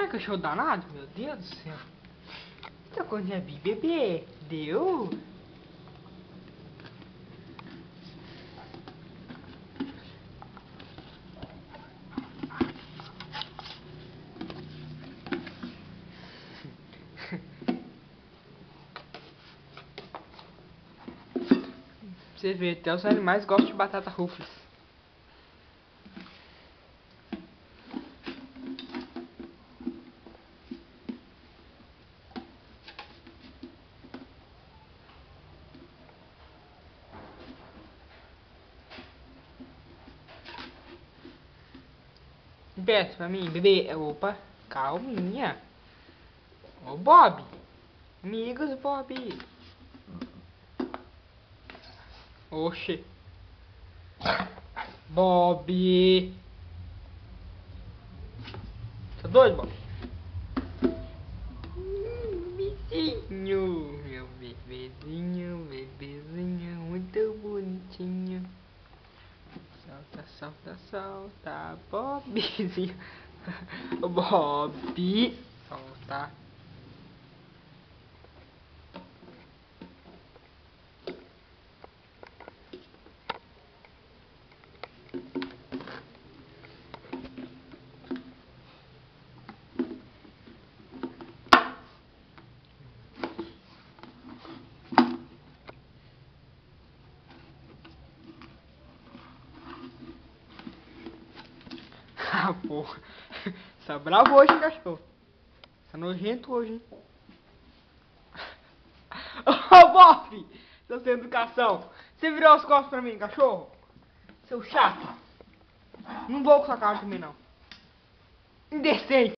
Ai, cachorro danado, meu Deus do céu. Tá quando já vi, bebê? Deu? Você vê, até os animais gostam de batata Ruffles. Peço pra mim, bebê. Opa, calminha. Ô, Bob. Amigos, Bob. Oxê. Bob. Tá doido, Bob? Bebezinho. Meu bebezinho, bebezinho. Muito bonitinho. Solta, solta, solta. Bobzinho. Bob. Solta. Ah, porra. Você é bravo hoje, hein, cachorro? Você é nojento hoje, hein? Ô, Bob! Seu sem educação. Você virou as costas pra mim, cachorro? Seu chato. Não vou com sua cara também, não. Indecente.